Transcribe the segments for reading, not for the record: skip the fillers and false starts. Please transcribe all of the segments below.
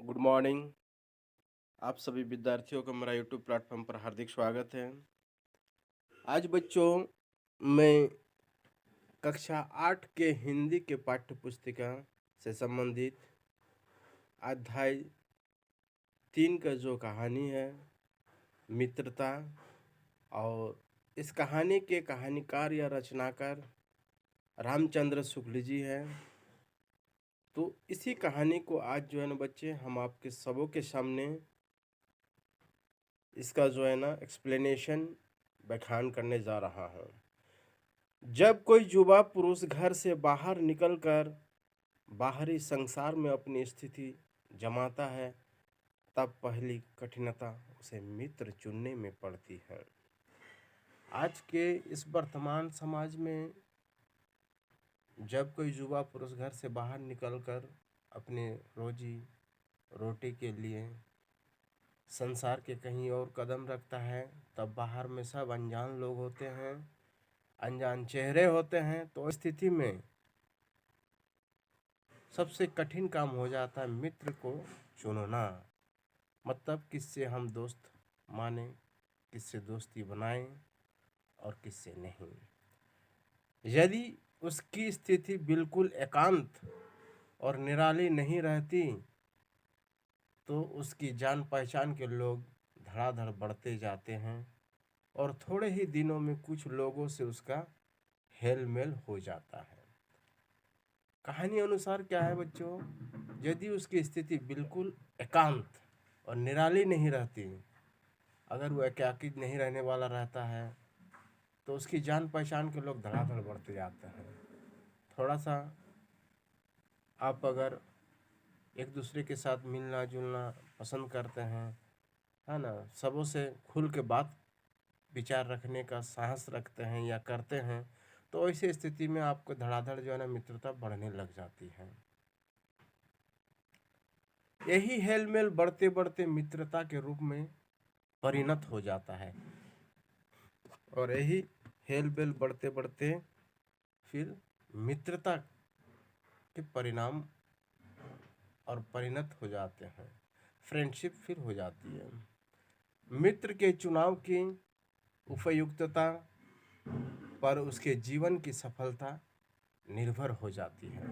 Good morning. आप सभी विद्यार्थियों का मेरा यूट्यूब प्लेटफॉर्म पर हार्दिक स्वागत है। आज बच्चों मैं कक्षा 8 के हिंदी के पाठ्य पुस्तिका से संबंधित अध्याय 3 का जो कहानी है मित्रता, और इस कहानी के कहानीकार या रचनाकार रामचंद्र शुक्ल जी हैं। तो इसी कहानी को आज जो है ना बच्चे हम आपके सबों के सामने इसका जो है ना एक्सप्लेनेशन व्याख्यान करने जा रहा हूँ। जब कोई युवा पुरुष घर से बाहर निकलकर बाहरी संसार में अपनी स्थिति जमाता है, तब पहली कठिनता उसे मित्र चुनने में पड़ती है। आज के इस वर्तमान समाज में जब कोई युवा पुरुष घर से बाहर निकलकर अपने रोजी रोटी के लिए संसार के कहीं और कदम रखता है, तब बाहर में सब अनजान लोग होते हैं, अनजान चेहरे होते हैं। तो स्थिति में सबसे कठिन काम हो जाता है मित्र को चुनना। मतलब किससे हम दोस्त माने, किससे दोस्ती बनाएं और किससे नहीं। यदि उसकी स्थिति बिल्कुल एकांत और निराली नहीं रहती तो उसकी जान पहचान के लोग धड़ाधड़ बढ़ते जाते हैं और थोड़े ही दिनों में कुछ लोगों से उसका हेल मेल हो जाता है। कहानी अनुसार क्या है बच्चों, यदि उसकी स्थिति बिल्कुल एकांत और निराली नहीं रहती, अगर वो एकाकी नहीं रहने वाला रहता है, तो उसकी जान पहचान के लोग धड़ाधड़ बढ़ते जाते हैं। थोड़ा सा आप अगर एक दूसरे के साथ मिलना जुलना पसंद करते हैं, है ना, सबों से खुल के बात विचार रखने का साहस रखते हैं या करते हैं, तो ऐसी स्थिति में आपको धड़ाधड़ जो है ना मित्रता बढ़ने लग जाती है। यही हेलमेल बढ़ते बढ़ते मित्रता के रूप में परिणत हो जाता है, और यही हेलमेल बढ़ते बढ़ते फिर मित्रता के परिणाम और परिणत हो जाते हैं, फ्रेंडशिप फिर हो जाती है। मित्र के चुनाव की उपयुक्तता पर उसके जीवन की सफलता निर्भर हो जाती है।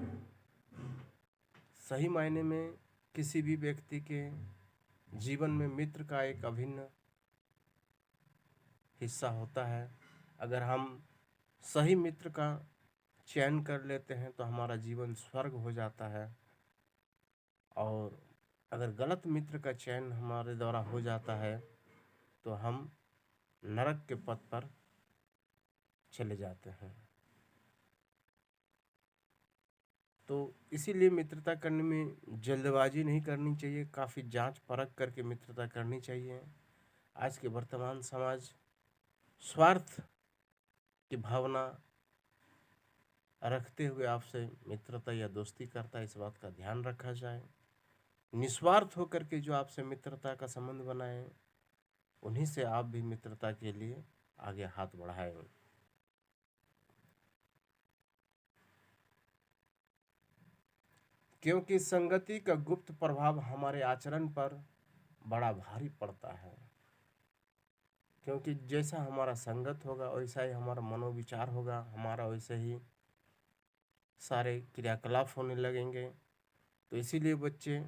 सही मायने में किसी भी व्यक्ति के जीवन में मित्र का एक अभिन्न हिस्सा होता है। अगर हम सही मित्र का चयन कर लेते हैं तो हमारा जीवन स्वर्ग हो जाता है, और अगर गलत मित्र का चयन हमारे द्वारा हो जाता है तो हम नरक के पथ पर चले जाते हैं। तो इसीलिए मित्रता करने में जल्दबाजी नहीं करनी चाहिए, काफ़ी जांच परख करके मित्रता करनी चाहिए। आज के वर्तमान समाज स्वार्थ की भावना रखते हुए आपसे मित्रता या दोस्ती करता है, इस बात का ध्यान रखा जाए। निस्वार्थ होकर के जो आपसे मित्रता का संबंध बनाए, उन्हीं से आप भी मित्रता के लिए आगे हाथ बढ़ाएं। क्योंकि संगति का गुप्त प्रभाव हमारे आचरण पर बड़ा भारी पड़ता है। क्योंकि जैसा हमारा संगत होगा वैसा ही हमारा मनोविचार होगा, हमारा वैसे ही सारे क्रियाकलाप होने लगेंगे। तो इसीलिए बच्चे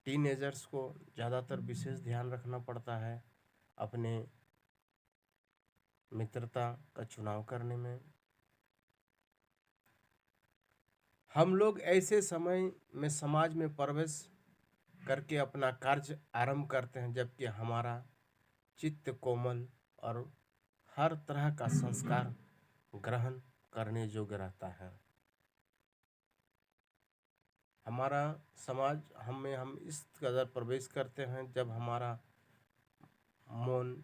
टीनेजर्स को ज़्यादातर विशेष ध्यान रखना पड़ता है अपने मित्रता का चुनाव करने में। हम लोग ऐसे समय में समाज में प्रवेश करके अपना कार्य आरंभ करते हैं जबकि हमारा चित्त कोमल और हर तरह का संस्कार ग्रहण करने योग्य रहता है। हमारा समाज हम इस कदर प्रवेश करते हैं जब हमारा मन,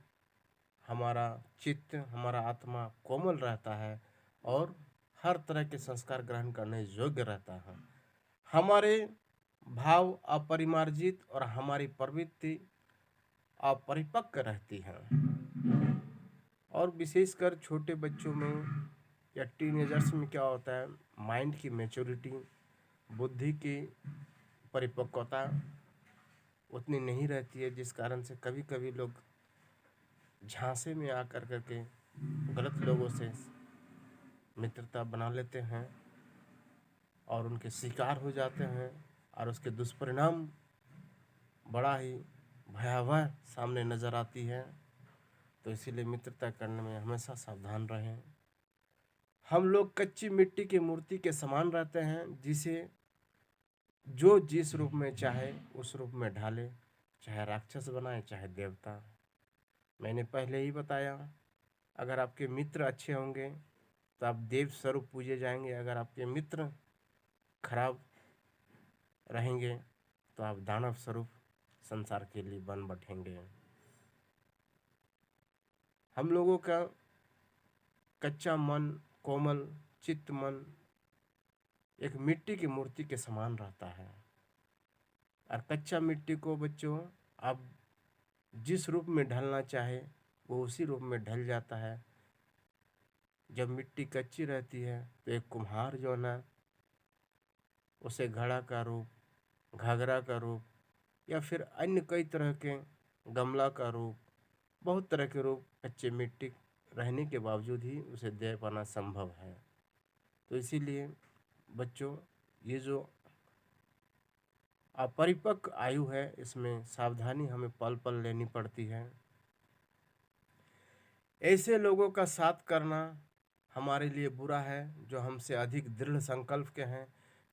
हमारा चित्त, हमारा आत्मा कोमल रहता है और हर तरह के संस्कार ग्रहण करने योग्य रहता है। हमारे भाव अपरिमार्जित और हमारी प्रवृत्ति अपरिपक्व रहती है। और विशेषकर छोटे बच्चों में या टीनेजर्स में क्या होता है, माइंड की मैच्योरिटी, बुद्धि की परिपक्वता उतनी नहीं रहती है, जिस कारण से कभी कभी लोग झांसे में आकर करके गलत लोगों से मित्रता बना लेते हैं और उनके शिकार हो जाते हैं और उसके दुष्परिणाम बड़ा ही भयावह सामने नज़र आती है। तो इसीलिए मित्रता करने में हमेशा सावधान रहें। हम लोग कच्ची मिट्टी की मूर्ति के समान रहते हैं, जिसे जो जिस रूप में चाहे उस रूप में ढाले, चाहे राक्षस बनाए चाहे देवता। मैंने पहले ही बताया, अगर आपके मित्र अच्छे होंगे तो आप देव स्वरूप पूजे जाएंगे, अगर आपके मित्र खराब रहेंगे तो आप दानव स्वरूप संसार के लिए बन बैठेंगे। हम लोगों का कच्चा मन, कोमल चित्त मन एक मिट्टी की मूर्ति के समान रहता है, और कच्चा मिट्टी को बच्चों आप जिस रूप में ढलना चाहे वो उसी रूप में ढल जाता है। जब मिट्टी कच्ची रहती है तो एक कुम्हार जो ना उसे घड़ा का रूप, घाघरा का रूप या फिर अन्य कई तरह के गमला का रूप, बहुत तरह के रूप कच्चे मिट्टी रहने के बावजूद ही उसे दे पाना संभव है। तो इसीलिए बच्चों, ये जो अपरिपक्व आयु है इसमें सावधानी हमें पल पल लेनी पड़ती है। ऐसे लोगों का साथ करना हमारे लिए बुरा है जो हमसे अधिक दृढ़ संकल्प के हैं,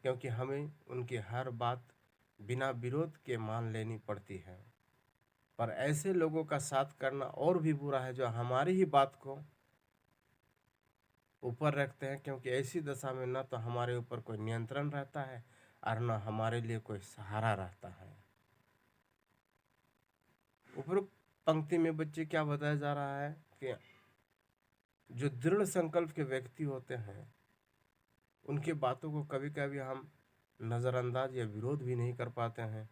क्योंकि हमें उनकी हर बात बिना विरोध के मान लेनी पड़ती है। पर ऐसे लोगों का साथ करना और भी बुरा है जो हमारी ही बात को ऊपर रखते हैं, क्योंकि ऐसी दशा में न तो हमारे ऊपर कोई नियंत्रण रहता है और न हमारे लिए कोई सहारा रहता है। उपरोक्त पंक्ति में बच्चे क्या बताया जा रहा है कि जो दृढ़ संकल्प के व्यक्ति होते हैं उनकी बातों को कभी कभी हम नज़रअंदाज या विरोध भी नहीं कर पाते हैं।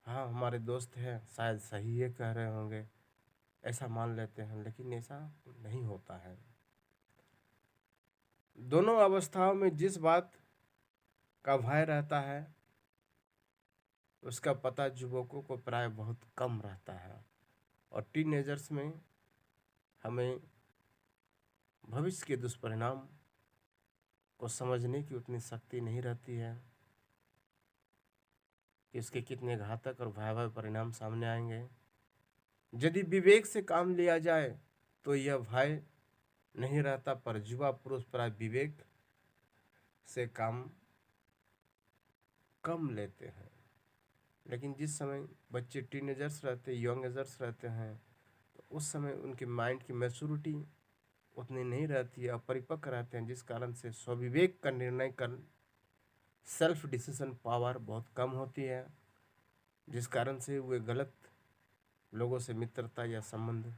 हाँ, हमारे दोस्त हैं, शायद सही ये कह रहे होंगे, ऐसा मान लेते हैं, लेकिन ऐसा नहीं होता है। दोनों अवस्थाओं में जिस बात का भय रहता है उसका पता युवकों को प्राय बहुत कम रहता है, और टीनेजर्स में हमें भविष्य के दुष्परिणाम को समझने की उतनी शक्ति नहीं रहती है कि इसके कितने घातक और भयावह परिणाम सामने आएंगे। यदि विवेक से काम लिया जाए तो यह भय नहीं रहता, पर युवा पुरुष प्राय विवेक से काम कम लेते हैं। लेकिन जिस समय बच्चे टीनेजर्स रहते हैं, यंग एजर्स रहते हैं, तो उस समय उनके माइंड की मैच्योरिटी उतनी नहीं रहती है, अपरिपक्व रहते हैं, जिस कारण से स्वविवेक का निर्णय कर सेल्फ डिसीजन पावर बहुत कम होती है, जिस कारण से वे गलत लोगों से मित्रता या संबंध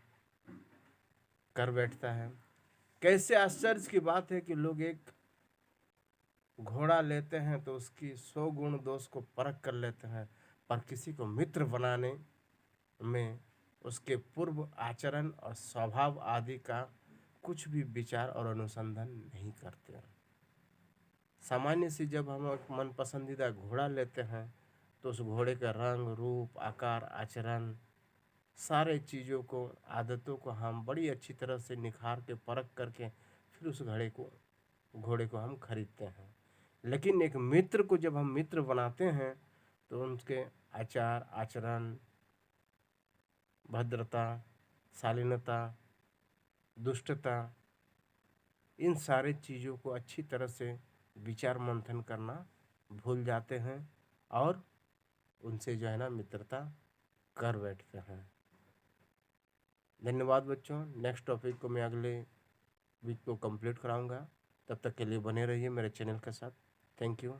कर बैठता है। कैसे आश्चर्य की बात है कि लोग एक घोड़ा लेते हैं तो उसकी 100 गुण दोष को परख कर लेते हैं, पर किसी को मित्र बनाने में उसके पूर्व आचरण और स्वभाव आदि का कुछ भी विचार और अनुसंधान नहीं करते। सामान्य सी जब हम एक मन पसंदीदा घोड़ा लेते हैं तो उस घोड़े का रंग, रूप, आकार, आचरण, सारे चीज़ों को, आदतों को हम बड़ी अच्छी तरह से निखार के परख करके फिर उस घोड़े को हम खरीदते हैं। लेकिन एक मित्र को जब हम मित्र बनाते हैं तो उनके आचार, आचरण, भद्रता, शालीनता, दुष्टता, इन सारे चीज़ों को अच्छी तरह से विचार मंथन करना भूल जाते हैं और उनसे जो है ना मित्रता कर बैठते हैं। धन्यवाद बच्चों। नेक्स्ट टॉपिक को मैं अगले वीक को कंप्लीट कराऊंगा। तब तक के लिए बने रहिए मेरे चैनल के साथ। Thank you.